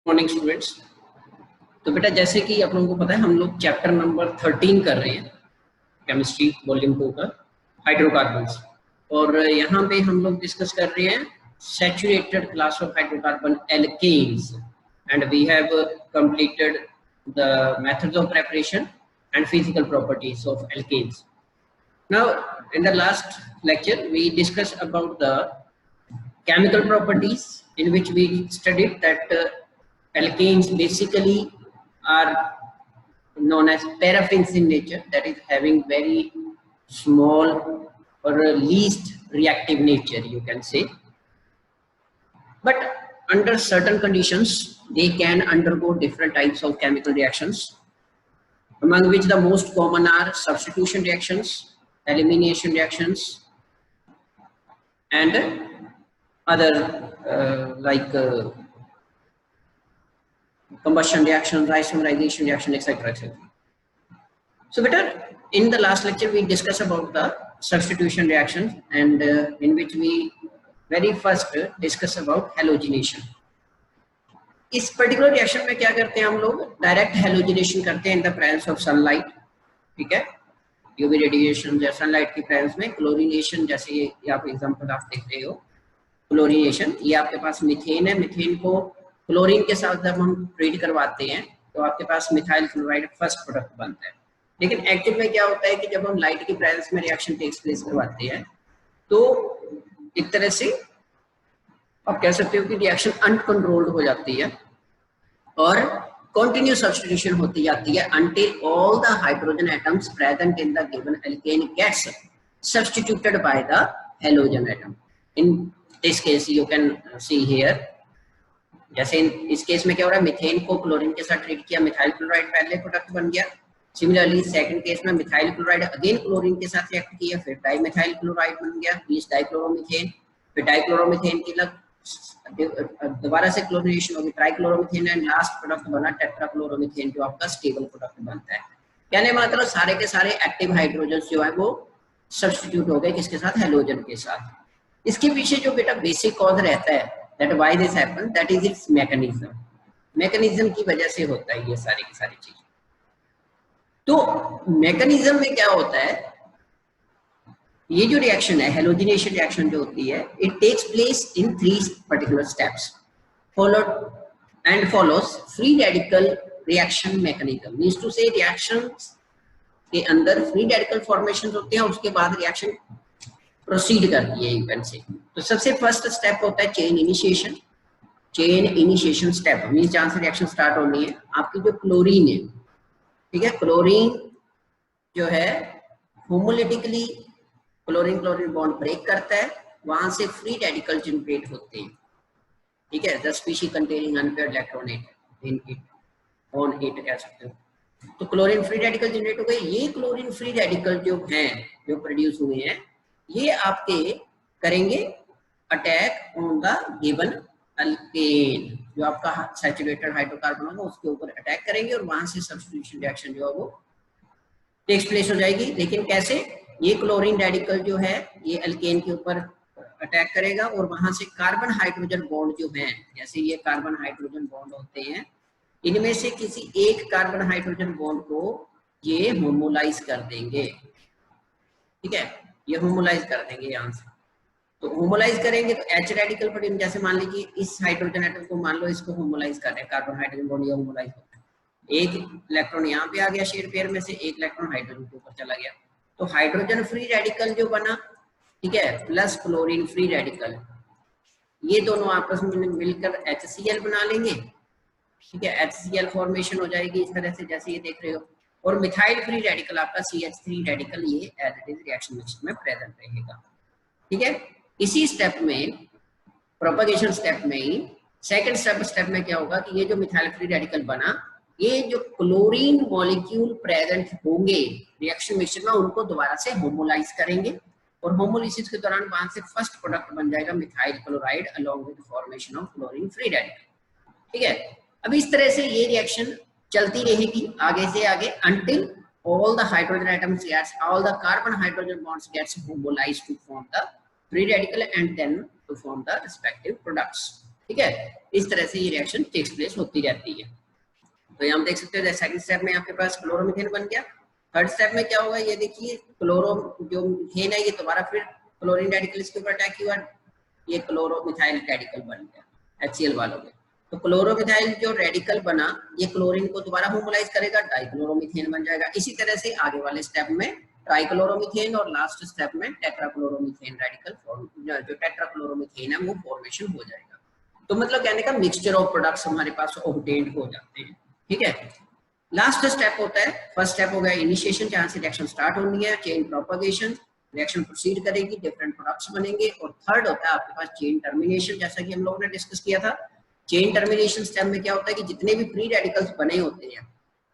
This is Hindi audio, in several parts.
Morning students. तो बेटा जैसे कि आप लोगों को पता है हम लोग चैप्टर नंबर 13 कर रहे हैं केमिस्ट्री वॉल्यूम 2 का हाइड्रोकार्बन्स, और यहाँ पे हम लोग डिस्कस कर रहे हैं saturated class of hydrocarbon alkanes, and we have completed the methods of preparation and physical properties of alkanes. Now in the last lecture we discussed about the chemical properties, in which we studied that alkanes basically are known as paraffins in nature, that is having very small or least reactive nature, you can say. But under certain conditions they can undergo different types of chemical reactions, among which the most common are substitution reactions, elimination reactions, and other like combustion reaction, isomerization reaction, etc. etc. So better, in the last lecture we discussed about the substitution reactions, and in which we very first discuss about halogenation. इस पर्टिकुलर रिएक्शन में क्या करते हैं हम लोग, डायरेक्ट हेलोजिनेशन करते हैं इन द प्रेजेंस ऑफ सनलाइट, ठीक है, यूवी रेडिएशन या सनलाइट की प्रेजेंस में। क्लोरीनेशन, जैसे ये आप एग्जांपल आप देख रहे हो, क्लोरीनेशन, ये आपके पास मीथेन है, मीथेन को क्लोरीन के साथ जब हम ट्रीट करवाते हैं तो आपके पास मिथाइल क्लोराइड फर्स्ट प्रोडक्ट बनता है। लेकिन एक्चुअल में क्या होता है कि जब हम लाइट की प्रेजेंस में रिएक्शन टेक्स प्लेस करवाते हैं तो एक तरह से आप कह सकते हो कि रिएक्शन अनकंट्रोल्ड हो जाती है और कंटिन्यू सब्स्टिट्यूशन होती जाती है until all the hydrogen atoms present in the given alkane gets substituted by the halogen atom. In this case you can see here, जैसे इस केस में क्या हो रहा है, मीथेन को क्लोरीन के साथ ट्रीट किया, मिथाइल क्लोराइड पहले प्रोडक्ट बन गया। सिमिलरली सेकंड केस में मिथाइल क्लोराइड अगेन क्लोरीन के साथ रिएक्ट किया, फिर डाइमिथाइल क्लोराइड बन गया, प्लस डाइक्लोरोमीथेन, फिर डाइक्लोरोमीथेन की लग दोबारा से क्लोरीनेशन होगी, ट्राइक्लोरोमीथेन, एंड लास्ट प्रोडक्ट बना टेट्राक्लोरोमीथेन, जो आपका स्टेबल प्रोडक्ट बनता है। कहने मतलब सारे के सारे एक्टिव हाइड्रोजन जो है वो सब्स्टिट्यूट हो गए किसके साथ, हेलोजन के साथ। इसके पीछे जो बेटा बेसिक कॉज रहता है, that why this happen, that is it's mechanism. Mechanism की वजह से होता है ये सारी की सारी चीज। तो मैकेनिज्म में क्या होता है, ये जो रिएक्शन है, हेलोजिनेशन रिएक्शन जो होती है, it takes place in 3 particular steps, followed and follows free radical reaction mechanism. Means to say reactions के अंदर फ्री रेडिकल फॉर्मेशन होते हैं, उसके बाद रिएक्शन प्रोसीड करती है इवेंट से। तो सबसे फर्स्ट स्टेप होता है chain initiation. Chain initiation step means जहां से रिएक्शन स्टार्ट होनी है, आपकी जो क्लोरीन है, ठीक है, क्लोरीन जो है homolytically chlorine chlorine bond break करता है, वहां से फ्री रेडिकल जनरेट होते हैं, ठीक है, the species containing unpaired electron in it on it कह सकते हो। तो क्लोरीन फ्री रेडिकल जनरेट हो गए। ये क्लोरीन फ्री रेडिकल जो हैं, जो प्रोड्यूस हुए हैं, ये आपके करेंगे attack on the given alkane, जो आपका सैचुरेटेड हाइड्रोकार्बन होगा उसके ऊपर अटैक करेंगे, और वहां से सब्स्टिट्यूशन रिएक्शन जो है वो टेक्स प्लेस हो जाएगी। लेकिन कैसे, ये क्लोरीन रेडिकल जो है ये अल्केन के ऊपर अटैक करेगा, और वहां से कार्बन हाइड्रोजन बॉन्ड जो है, जैसे ये कार्बन हाइड्रोजन बॉन्ड होते हैं, इनमें से किसी एक कार्बन हाइड्रोजन बॉन्ड को ये होमोलाइज कर देंगे, ठीक है, ये होमोलाइज कर देंगे यहाँ से। तो होमोलाइज करेंगे तो H रेडिकल पर, जैसे मान लीजिए इस हाइड्रोजन एटम को मान लो इसको होमोलाइज कर रहे हैं, कार्बन हाइड्रोजन बॉन्ड ये होमोलाइज होता है, एक इलेक्ट्रॉन यहाँ पे आ गया शेयर पेयर में से, एक इलेक्ट्रॉन हाइड्रोजन के ऊपर चला गया, तो हाइड्रोजन फ्री रेडिकल जो बना, ठीक है, प्लस क्लोरीन फ्री रेडिकल, ये दोनों आपस में मिलकर HCl बना लेंगे, ठीक है, HCl फॉर्मेशन हो जाएगी इस तरह से जैसे ये देख रहे हो, और मिथाइल फ्री रेडिकल आपका CH3 रेडिकल ये as it is reaction mixture में प्रेजेंट रहेगा, ठीक है। इसी स्टेप में, प्रोपगेशन स्टेप में ही सेकंड स्टेप में क्या होगा कि ये जो मिथाइल फ्री रेडिकल बना, ये जो क्लोरीन मॉलिक्यूल प्रेजेंट होंगे रिएक्शन मिक्सचर में, उनको दोबारा से होमोलाइज करेंगे, और होमोलिसिस के दौरान वहां से फर्स्ट प्रोडक्ट बन जाएगा methyl chloride along with formation of chlorine free radical, ठीक है। अब इस तरह से ये रिएक्शन चलती रहेगी आगे से आगे until all the hydrogen atoms gets, all the carbon hydrogen bonds gets homolyzed to form the free radical and then to form the respective products, ठीक है, इस तरह से ये रिएक्शन टेक्स प्लेस होती रहती है। तो यहाँ देख सकते हो सेकंड स्टेप में आपके पास क्लोरोमीथेन बन गया। थर्ड स्टेप में क्या होगा, ये देखिए क्लोरो जो मीथेन है ये दोबारा फिर क्लोरीन रेडिकल इसके ऊपर अटैक हुआ, ये क्लोरोमिथाइल रेडिकल बन गया HCl वालों में। तो क्लोरोमिथाइल जो रेडिकल बना ये क्लोरीन को दोबारा होमोलाइज करेगा, डाइक्लोरोमीथेन बन जाएगा। इसी तरह से आगे वाले स्टेप में ट्राइक्लोरोमीथेन और लास्ट स्टेप में टेट्राक्लोरोमीथेन रेडिकल जो टेट्राक्लोरोमीथेन है वो फॉर्मेशन हो जाएगा। तो मतलब कहने का मिक्सचर ऑफ प्रोडक्ट्स हमारे पास ऑब्टेन्ड हो जाते हैं। ठीक है, लास्ट स्टेप होता है, फर्स्ट स्टेप हो गया इनिशिएशन, जहां से रिएक्शन स्टार्ट होनी है, चेन प्रोपगेशन, रिएक्शन प्रोसीड करेगी, डिफरेंट प्रोडक्ट्स बनेंगे। और थर्ड होता है आपके पास चेन टर्मिनेशन, जैसा कि हम लोगों ने डिस्कस किया था। चेन टर्मिनेशन स्टेप में क्या होता है कि जितने भी फ्री रेडिकल्स बने होते हैं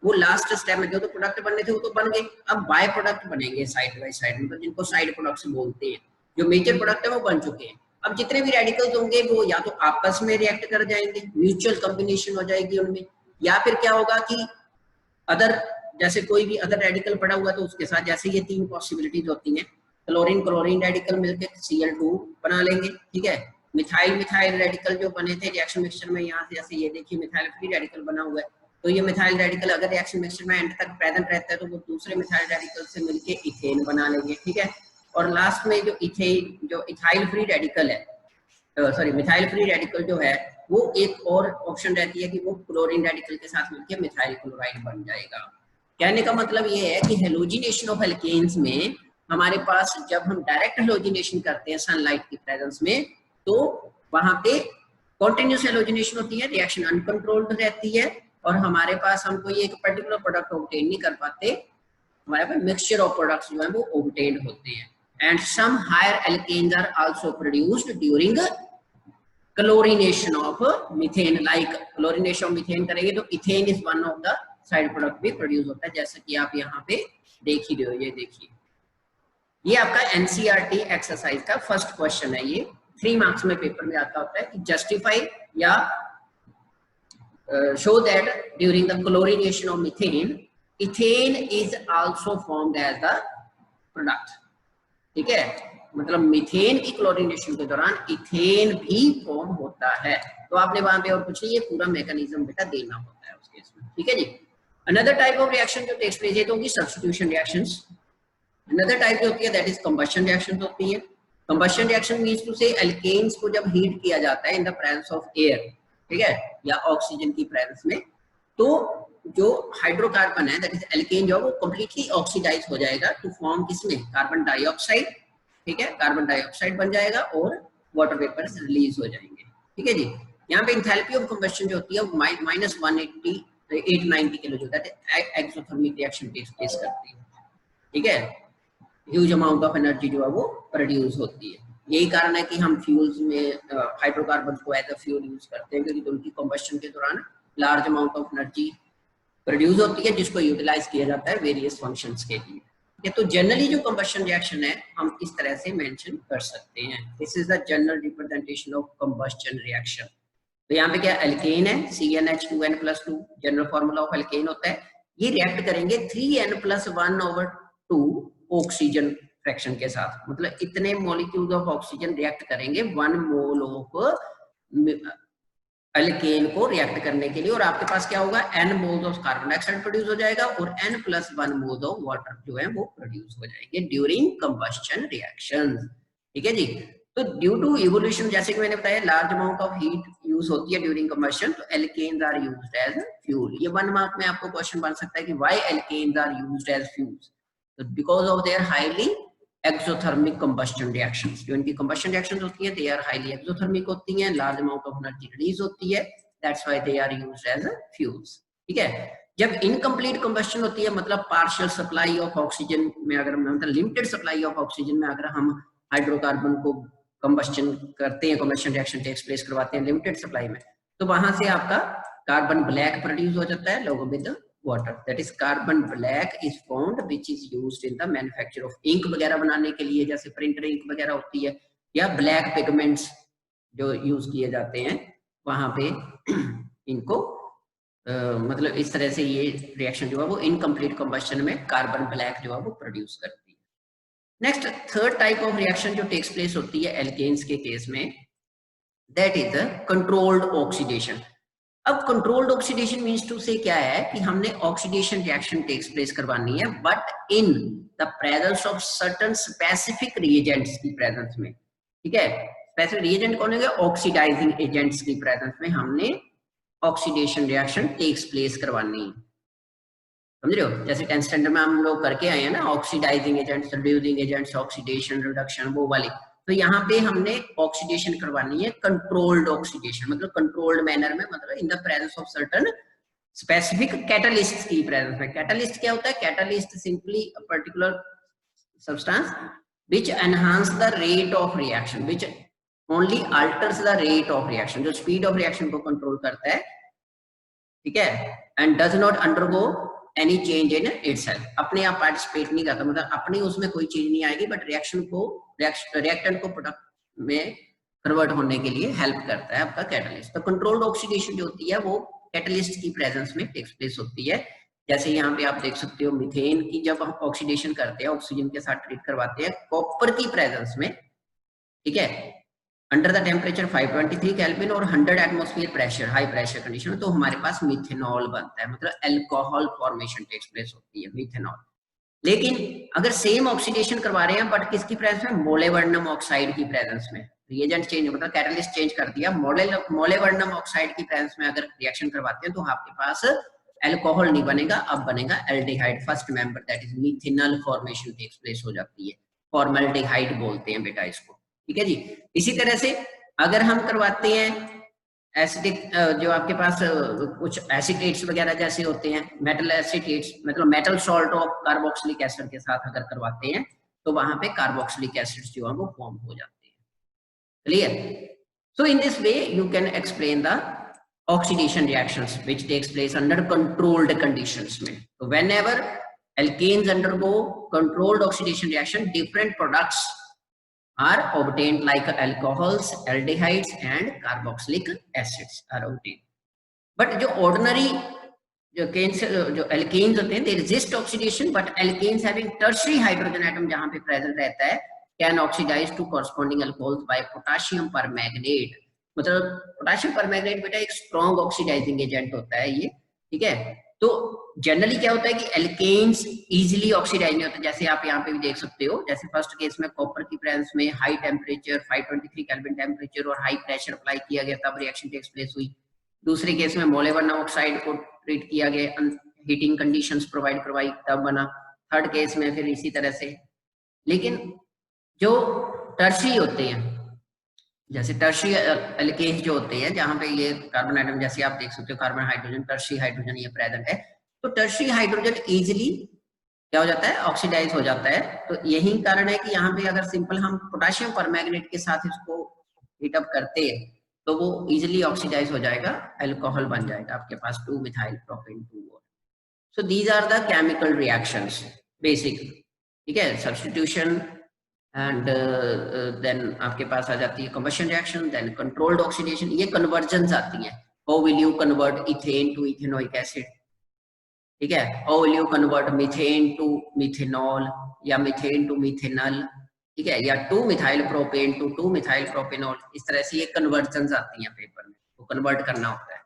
वो लास्ट स्टेप में जो तो प्रोडक्ट बनने थे वो तो बन गए, अब बाय प्रोडक्ट बनेंगे साइड बाय साइड, मतलब जिनको साइड प्रोडक्ट्स बोलते हैं। जो मेजर प्रोडक्ट है वो बन चुके हैं, अब जितने भी रेडिकल्स होंगे वो या तो आपस में रिएक्ट कर जाएंगे, म्यूचुअल कॉम्बिनेशन हो जाएगी उनमें, या फिर क्या होगा कि अदर जैसे कोई भी अदर रेडिकल पड़ा हुआ तो उसके साथ, जैसे ये तीन पॉसिबिलिटीज होती हैं, क्लोरीन क्लोरीन रेडिकल मिलकर Cl2 बना लेंगे। ठीक है, मिथाइल मिथाइल रेडिकल जो बने थे रिएक्शन मिक्सचर में, यहाँ से जैसे ये देखिए मिथाइल फ्री रेडिकल बना हुआ है, तो ये मिथाइल रेडिकल अगर रिएक्शन मिक्सचर में एंड तक प्रेजेंट रहता है तो वो दूसरे मिथाइल रेडिकल से मिलकर इथेन बना लेंगे। ठीक है, और लास्ट में जो इथाइल फ्री रेडिकल है, सॉरी मिथाइल फ्री रेडिकल जो है वो एक और ऑप्शन रहती है कि वो क्लोरीन रेडिकल के साथ मिलकर मिथाइल क्लोराइड बन जाएगा। कहने का मतलब ये है कि हेलोजिनेशन ऑफ एल्केन्स में हमारे पास जब हम डायरेक्ट हेलोजिनेशन करते हैं सनलाइट की प्रेजेंस में तो वहां पे कॉन्टिन्यूस हेलोजिनेशन होती है, रिएक्शन अनकंट्रोल्ड रहती है और हमारे पास हम कोई एक पर्टिकुलर प्रोडक्ट ऑब्टेन नहीं कर पाते, हमारे पास मिक्सचर ऑफ प्रोडक्ट्स जो है वो ऑब्टेन होते हैं। And some higher alkanes are also produced during chlorination of methane, like chlorination of methane करेंगे तो ethane is one of the side product भी प्रोड्यूस होता है, जैसा कि आप यहाँ पे देख ही रहे हो। ये देखिए, ये आपका एनसीईआरटी एक्सरसाइज का फर्स्ट क्वेश्चन है, ये 3 मार्क्स में पेपर में आता होता है कि जस्टिफाई या show that during the chlorination of methane ethane is also formed as the product. ठीक है, मतलब मीथेन की क्लोरीनेशन के दौरान इथेन भी फॉर्म होता है। तो आपने वहां पे और कुछ नहीं, ये पूरा मैकेनिज्म बेटा देना होता है उस केस में। ठीक है जी, अनदर टाइप ऑफ रिएक्शन जो टेक्स प्लेस तो होगी सब्स्टिट्यूशन रिएक्शंस। अनदर टाइप जो होती है दैट इज कंबशन रिएक्शंस होती है। कंबशन रिएक्शन मींस टू से एल्केन्स को जब हीट किया जाता है in the presence of air, ठीक है, या ऑक्सीजन की प्रेजेंस में, तो जो हाइड्रोकार्बन है दैट इज एल्केन जो है वो कंप्लीटली ऑक्सीडाइज हो जाएगा टू फॉर्म किसमें, कार्बन डाइऑक्साइड। ठीक है, कार्बन डाइऑक्साइड बन जाएगा और वाटर वेपर्स रिलीज हो जाएंगे। ठीक है जी, यहाँ पे एंथैल्पी ऑफ कंबशन जो होती है वो -180-890 किलो जो है एक्सोथर्मिक रिएक्शन टेक्स प्लेस करती है। ठीक है, ह्यूज अमाउंट ऑफ एनर्जी जो है वो प्रोड्यूस होती है। यही कारण है कि हम फ्यूल्स में हाइड्रोकार्बन को एज अ फ्यूल यूज करते हैं, क्योंकि उनकी कंबशन के दौरान large amount of energy produce होती है जिसको यूटिलाइज किया जाता है वेरियस फंक्शंस के लिए। ये तो जनरली जो कंबशन रिएक्शन है हम इस तरह से मेंशन कर सकते हैं, this is the general representation of combustion reaction. तो यहाँ पे क्या एल्केन है CnH2n+2, general formula of alkene होता है, ये रिएक्ट करेंगे 3n+1/2 ऑक्सीजन फ्रैक्शन के साथ, मतलब इतने मॉलिक्यूल्स ऑफ ऑक्सीजन रिएक्ट करेंगे 1 मोल ऑफ एल्केन को रिएक्ट करने के लिए, और आपके पास क्या होगा n moles of carbon dioxide produce हो जाएगा और n+1 मोल्स ऑफ वाटर जो है वो प्रोड्यूस हो जाएंगे ड्यूरिंग कंबशन रिएक्शन। ठीक है जी, तो ड्यू टू इवोल्यूशन, जैसे कि मैंने बताया large amount of heat use होती है ड्यूरिंग कंबशन, तो alkanes are used as fuel. ये 1 मार्क में आपको क्वेश्चन बन सकता है कि why alkanes are used as fuels, तो because of their highly exothermic combustion reactions. जो इनकी कंबशन रिएक्शंस होती हैं दे आर हाईली एक्सोथर्मिक होती हैं, large amount of energy release होती है, that's why they are used as fuels. ठीक है, जब इनकम्प्लीट कंबशन होती है, मतलब पार्शियल सप्लाई ऑफ ऑक्सीजन में, अगर मतलब लिमिटेड सप्लाई ऑफ ऑक्सीजन में अगर हम हाइड्रोकार्बन को कंबशन करते हैं, कंबशन रिएक्शन टेक्स प्लेस करवाते हैं लिमिटेड सप्लाई में, तो वहां से आपका कार्बन ब्लैक प्रोड्यूस हो जाता है along with the water, that is carbon black is formed which is used in the manufacture of ink वगैरह बनाने के लिए, जैसे प्रिंटर इंक वगैरह होती है, या ब्लैक पिगमेंट्स जो यूज किए जाते हैं वहां पे इनको मतलब इस तरह से ये रिएक्शन जो है वो इनकम्प्लीट कंबशन में कार्बन ब्लैक जो है वो प्रोड्यूस करती है। Next third type of reaction जो टेक्स प्लेस होती है एल्केन्स के केस में, that is the controlled oxidation. अब कंट्रोल्ड ऑक्सीडेशन मींस टू से क्या है कि हमने ऑक्सीडेशन रिएक्शन टेक्स प्लेस करवानी है but in the presence of certain specific reagents की प्रेजेंस में, ठीक है। स्पेसिफिक रिएजेंट कौन है? ऑक्सीडाइजिंग एजेंट्स की प्रेजेंस में हमने ऑक्सीडेशन रिएक्शन टेक्स प्लेस करवानी है, समझ रहे हो? जैसे 10th स्टैंडर्ड में हम लोग करके आए हैं ना, oxidising agents, reducing agents, oxidation, reduction, वो वाली। तो यहाँ पे हमने ऑक्सीडेशन करवानी है कंट्रोल्ड ऑक्सीडेशन, मतलब कंट्रोल्ड मैनर में, मतलब in the presence of certain specific catalyst की प्रेजेंस में। कैटलिस्ट क्या होता है? Catalyst simply a particular substance which enhance the rate of reaction, which only alters the rate of reaction, जो speed of reaction को कंट्रोल करता है, ठीक है, and does not undergo any change in itself, अपने आप पार्टिसिपेट नहीं करता, मतलब अपनी उसमें कोई चीज नहीं आएगी, बट रिएक्शन को, रिएक्टेंट को प्रोडक्ट में कन्वर्ट होने के लिए हेल्प करता है आपका कैटलिस्ट। तो कंट्रोल्ड ऑक्सीडेशन जो होती है वो कैटलिस्ट की प्रेजेंस में टेक्स प्लेस होती है। जैसे यहाँ पे आप देख सकते हो मीथेन की जब हम ऑक्सीडेशन करते हैं, ऑक्सीजन के साथ ट्रीट करवाते हैं कॉपर की प्रेजेंस में, ठीक है, अंडर द टेम्परेचर 523 केल्विन और 100 atmosphere pressure, high pressure condition में, तो हमारे पास मिथेनॉल बनता है, मतलब अल्कोहल फॉर्मेशन टेक्स प्लेस होती है, मिथेनॉल। लेकिन अगर सेम ऑक्सीडेशन करवा रहे हैं बट किसकी प्रेजेंस में? मोलेबर्नम ऑक्साइड की प्रेजेंस में, रिएजेंट चेंज, मतलब कैटलिस्ट चेंज कर दिया, मोलेबर्नम ऑक्साइड की प्रेजेंस में अगर रिएक्शन करवाते हैं तो आपके पास अल्कोहल नहीं बनेगा, अब बनेगा aldehyde, first member that is methanol formation takes place हो जाती है, फॉर्मल्डिहाइड बोलते हैं बेटा इसको, ठीक है जी। इसी तरह से अगर हम करवाते हैं एसिडिक, जो आपके पास कुछ एसिटेट्स वगैरह जैसे होते हैं, मेटल एसिटेट्स, मतलब metal salt of carboxylic acid के साथ अगर करवाते हैं तो वहां पे कार्बोक्सिलिक एसिड्स जो है वो फॉर्म हो जाते हैं, clear? So in this way you can explain the oxidation reactions which takes place under controlled conditions में। So whenever alkanes undergo controlled oxidation reaction, different products are obtained like alcohols, aldehydes and carboxylic acids are obtained। But जो ordinary जो alkanes होते हैं, they resist oxidation, but alkanes having tertiary hydrogen atom जहाँ पे present रहता है can oxidize to corresponding alcohols by potassium permanganate। मतलब पोटेशियम परमैंगनेट बेटा एक स्ट्रॉन्ग ऑक्सीडाइजिंग एजेंट होता है ये, ठीक है। तो जनरली क्या होता है कि एल्केन्स इजीली ऑक्सीडाइज नहीं होते, जैसे आप यहाँ पे भी देख सकते हो, जैसे फर्स्ट केस में कॉपर की प्रेजेंस में हाई टेम्परेचर 523 केल्विन टेम्परेचर और हाई प्रेशर अप्लाई किया गया तब रिएक्शन टेक्स प्लेस हुई। दूसरे केस में मोलेबर्नम ऑक्साइड को ट्रीट किया गया, हीटिंग कंडीशंस प्रोवाइड करवाई तब बना। थर्ड केस में फिर इसी तरह से। लेकिन जो टर्शियरी होते हैं, जैसे टर्शियरी एल्केन्स जो होते हैं जहां पे ये कार्बन आइटम, जैसे आप देख सकते हो कार्बन हाइड्रोजन, टर्शियरी हाइड्रोजन ये प्रेजेंट है, तो टर्शियरी हाइड्रोजन इजीली क्या हो जाता है? ऑक्सीडाइज हो जाता है। तो यही कारण है कि यहाँ पे अगर सिंपल हम पोटेशियम परमैंगनेट के साथ इसको हीट अप करते हैं तो वो इजीली ऑक्सीडाइज हो जाएगा, अल्कोहल बन जाएगा आपके पास 2 methyl propane 2। So these are the chemical reactions basically, ठीक है। सब्स्टिट्यूशन एंड देन आपके पास आ जाती है combustion reaction, then controlled oxidation, ये कन्वर्जन्स आती हैं। How will you convert ethane to ethanoic acid, ठीक है, how will you convert methane to methanol या मीथेन टू मिथेनॉल, ठीक है, या 2 methyl propane to 2 methyl propanol, इस तरह से ये कन्वर्जन्स आती हैं पेपर में, वो कन्वर्ट करना होता है।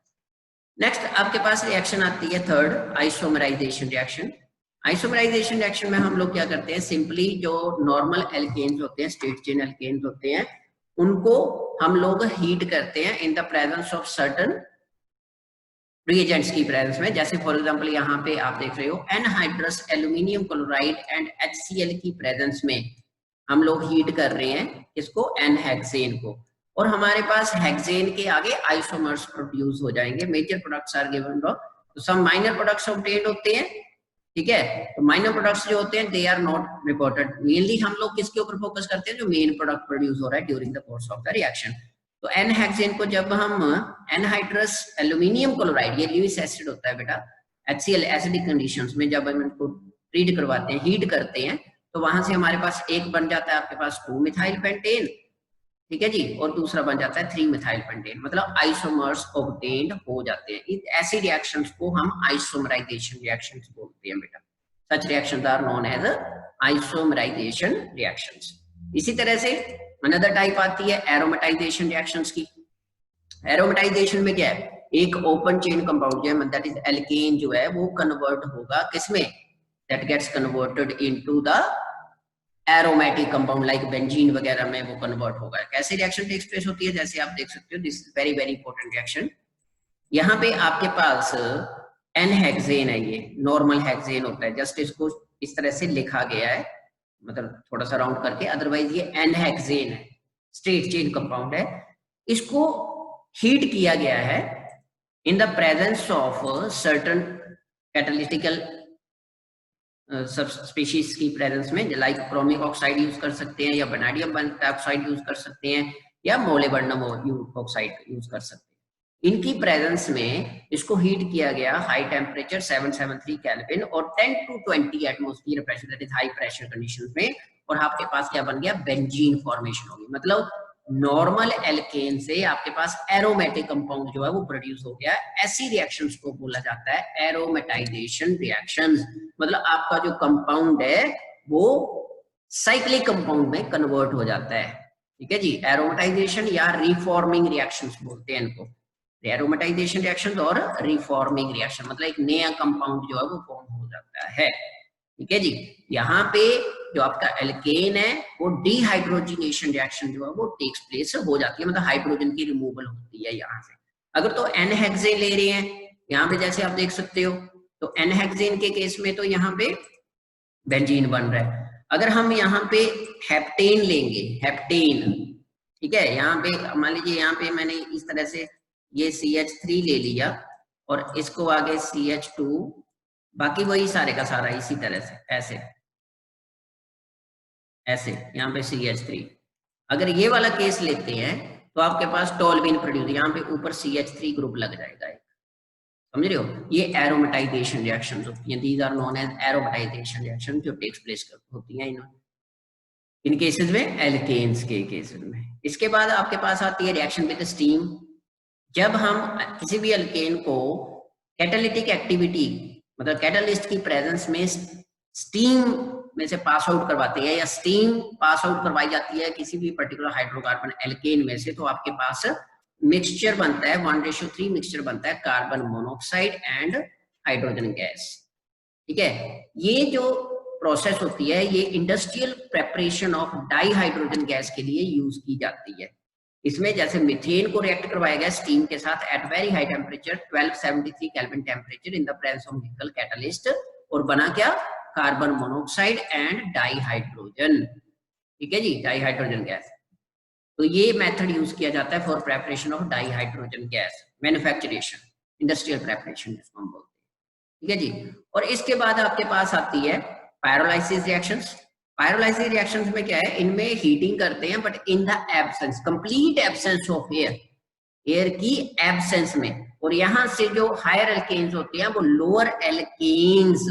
नेक्स्ट आपके पास रिएक्शन आती है third, isomerisation reaction. Isomerisation reaction में हम लोग क्या करते हैं, सिंपली जो नॉर्मल एल्केन्स होते हैं, स्ट्रेट चेन एल्केन्स होते हैं, उनको हम लोग हीट करते हैं इन the presence of certain reagents की प्रेजेंस में। जैसे फॉर एग्जांपल यहाँ पे आप देख रहे हो anhydrous aluminium chloride and HCl की प्रेजेंस में हम लोग हीट कर रहे हैं इसको, एन-हेक्सेन को, और हमारे पास हेक्सेन के आगे आइसोमर्स प्रोड्यूस हो जाएंगे। Major products are given below, तो सम माइनर प्रोडक्ट्स ऑब्टेन्ड होते हैं, ठीक है। तो माइनर प्रोडक्ट्स जो होते हैं they are not reported. Mainly हम लोग किसके ऊपर फोकस करते हैं? जो मेन प्रोडक्ट प्रोड्यूस हो रहा है during the course of the reaction. तो एन-हेक्सेन को जब हम एनहाइड्रस एल्यूमिनियम क्लोराइड, ये लुईस एसिड होता है बेटा, HCl एसिडिक कंडीशंस में जब हम इनको ट्रीट करवाते हैं, हीट करते हैं, तो वहां से हमारे पास एक बन जाता है आपके पास 2 मिथाइल पेंटेन, ठीक है जी, और दूसरा बन जाता है 3 मिथाइल पेंटेन, मतलब आइसोमर्स ऑब्टेन्ड हो जाते हैं। ऐसी रिएक्शंस को हम आइसोमराइजेशन रिएक्शंस बोलते हैं बेटा। Such reactions are known as isomerization reactions. इसी तरह से अनदर टाइप आती है एरोमेटाइजेशन रिएक्शंस की। एरोमेटाइजेशन में क्या है, एक ओपन चेन कंपाउंड जो है दैट इज एल्केन जो है वो कन्वर्ट होगा किसमें, that gets converted into the aromatic compound like benzene वगैरह में वो कन्वर्ट होगा। कैसे रिएक्शन टेक्स प्लेस होती है, जैसे आप देख सकते हो, this is very very important reaction. यहाँ पे आपके पास एन हेक्सेन है, ये नॉर्मल हेक्सेन होता है, जस्ट इसको इस तरह से लिखा गया है, मतलब थोड़ा सा राउंड करके, अदरवाइज ये एन हेक्सेन है, स्ट्रेट चेन कंपाउंड है। इसको हीट किया गया है in the presence of certain catalytical subspecies की प्रेजेंस में, लाइक क्रोमिक ऑक्साइड यूज कर सकते हैं, या वैनेडियम डाइऑक्साइड यूज कर सकते हैं, या मोलिब्डेनम ऑक्साइड यूज कर सकते हैं। इनकी प्रेजेंस में इसको हीट किया गया हाई टेम्परेचर 773 केल्विन और 10 to 20 atmosphere pressure, that is high pressure conditions में, और आपके पास क्या बन गया, बेंजीन फॉर्मेशन होगी। मतलब नॉर्मल एल्केन से आपके पास एरोमेटिक कंपाउंड जो है वो प्रोड्यूस हो गया। ऐसी रिएक्शंस को बोला जाता है एरोमेटाइजेशन रिएक्शंस। मतलब आपका जो कंपाउंड है वो साइक्लिक कंपाउंड में कन्वर्ट हो जाता है, ठीक है जी। एरोमेटाइजेशन या रिफॉर्मिंग रिएक्शंस बोलते हैं इनको, एरोमेटाइजेशन रिएक्शंस और रिफॉर्मिंग रिएक्शन, मतलब एक नया कंपाउंड जो है वो फॉर्म हो जाता है, ठीक है जी। यहाँ पे जो आपका एल्केन है वो डिहाइड्रोजनेशन रिएक्शन जो है वो टेक्स प्लेस हो जाती है, मतलब हाइड्रोजन की रिमूवल होती है यहाँ से। अगर तो एन हेक्सेन ले रहे हैं यहाँ पे, जैसे आप देख सकते हो, तो एन हेक्सेन के केस में तो यहाँ पे बेंजीन बन रहा है। अगर हम यहाँ पे हेप्टेन लेंगे, हेप्टेन, ठीक है, यहाँ पे मान लीजिए यहाँ पे मैंने इस तरह से ये CH3 ले लिया और इसको आगे CH2, बाकी वही सारे का सारा इसी तरह से ऐसे ऐसे यहाँ पे CH3। अगर ये वाला केस लेते हैं तो आपके पास टोल्यूइन प्रोड्यूस, यहाँ पे ऊपर CH3 ग्रुप लग जाएगा, समझ रहे हो। ये एरोमेटाइजेशन रिएक्शंस होती हैं, these are known as aromatisation reaction जो टेक्स प्लेस होती हैं इन केसेस में, एल्केन्स के केसेस में। इसके बाद आपके पास आती है रिएक्शन विद स्टीम। जब हम किसी भी एल्केन को कैटालिटिक एक्टिविटी, मतलब कैटालिस्ट की प्रेजेंस में स्टीम में से पास आउट करवाते हैं, या स्टीम पास आउट करवाई जाती है किसी भी पर्टिकुलर हाइड्रोकार्बन एल्केन में से, तो आपके पास मिक्सचर बनता है 1:3 मिक्सचर बनता है carbon monoxide and hydrogen gas, ठीक है। ये जो प्रोसेस होती है ये industrial preparation of dihydrogen gas के लिए यूज की जाती है। इसमें जैसे मीथेन को रिएक्ट करवाया गया स्टीम के साथ at very high temperature 1273 kelvin temperature in the presence of nickel catalyst, और बना क्या, carbon monoxide and dihydrogen, ठीक है जी, डाई हाइड्रोजन गैस। तो ये मेथड यूज किया जाता है for preparation of dihydrogen gas, manufacturation, industrial preparation जिसको हम बोलते हैं, ठीक है जी। और इसके बाद आपके पास आती है पायरोलाइसिस रिएक्शंस। पायरोलाइसिस रिएक्शंस में क्या है, इनमें हीटिंग करते हैं but in the absence, complete absence of air, air की एब्सेंस में। और यहाँ से जो हायर एल्केन्स होते हैं वो लोअर एल्केन्स,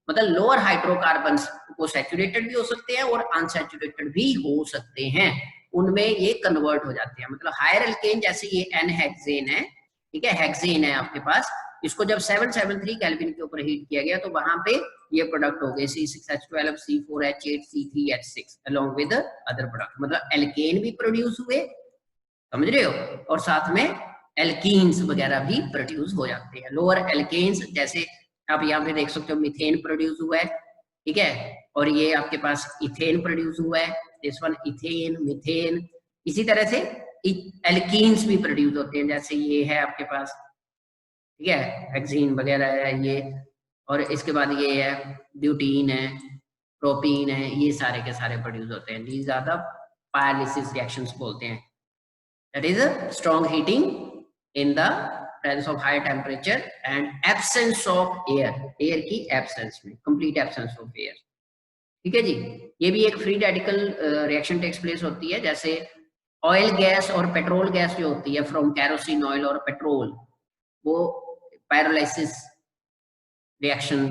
मतलब लोअर हाइड्रोकार्बन्स को सैचुरेटेड भी हो सकते हैं और अनसैचुरेटेड भी हो सकते हैं, उनमें ये कन्वर्ट हो जाते हैं। मतलब हायर एल्केन जैसे ये एन हेक्सेन है, ठीक है, हेक्सेन है आपके पास, इसको जब 773 केल्विन के ऊपर हीट किया गया तो वहां पे ये प्रोडक्ट हो गए C6H12 C4H8 C3H6 along with other product, मतलब एल्केन भी प्रोड्यूस हुए, समझ रहे हो, और साथ में एल्कीन्स वगैरह भी प्रोड्यूस हो जाते हैं। लोअर एल्केन्स जैसे आप यहाँ पे देख सकते हो, मीथेन प्रोड्यूस हुआ है, ठीक है, और ये आपके पास इथेन प्रोड्यूस हुआ है, दिस वन इथेन, मीथेन। इसी तरह से एल्कीन्स भी प्रोड्यूस होते हैं, जैसे ये है आपके पास, ठीक है, हेक्सेन वगैरह है ये, और इसके बाद ये है ब्यूटीन है, प्रोपीन है, ये सारे के सारे प्रोड्यूस होते हैं। These are the pyrolysis reactions बोलते हैं, that is strong heating in the presence of high temperature and absence of air, air की एब्सेंस में, कंप्लीट एब्सेंस ऑफ एयर, ठीक है जी। ये भी एक free radical reaction takes place होती है, जैसे ऑयल गैस और पेट्रोल गैस जो होती है फ्रॉम कैरोसिन ऑयल और पेट्रोल, वो पायरोलाइसिस रिएक्शन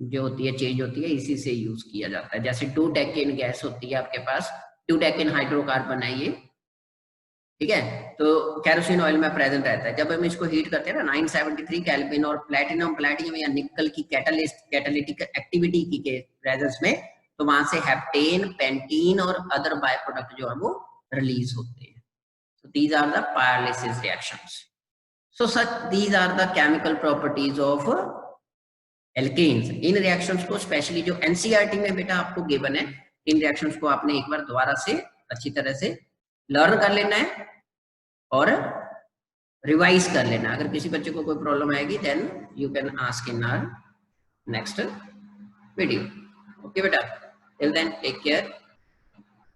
जो होती है, चेंज होती है, इसी से यूज किया जाता है। जैसे 2-डेकेन गैस होती है आपके पास, 2-डेकेन हाइड्रोकार्बन है ये, ठीक है, तो कैरोसिन ऑयल में प्रेजेंट रहता है। जब हम इसको हीट करते हैं ना 973 केल्विन और प्लेटिनम या निकल की कैटालिटिक एक्टिविटी की प्रेजेंस में, तो वहां से हेप्टेन, पेंटीन और अदर बाय प्रोडक्ट जो है वो रिलीज होते हैं। these are the pyrolysis reactions. So these are the chemical properties of alkanes. इन रिएक्शंस को स्पेशली जो एनसीईआरटी में बेटा आपको गिवन है, इन रिएक्शंस को आपने एक बार दोबारा से अच्छी तरह से लर्न कर लेना है और रिवाइज कर लेना. अगर किसी बच्चे को कोई प्रॉब्लम आएगी then you can ask in our next video. Okay बेटा, टिल देन टेक केयर.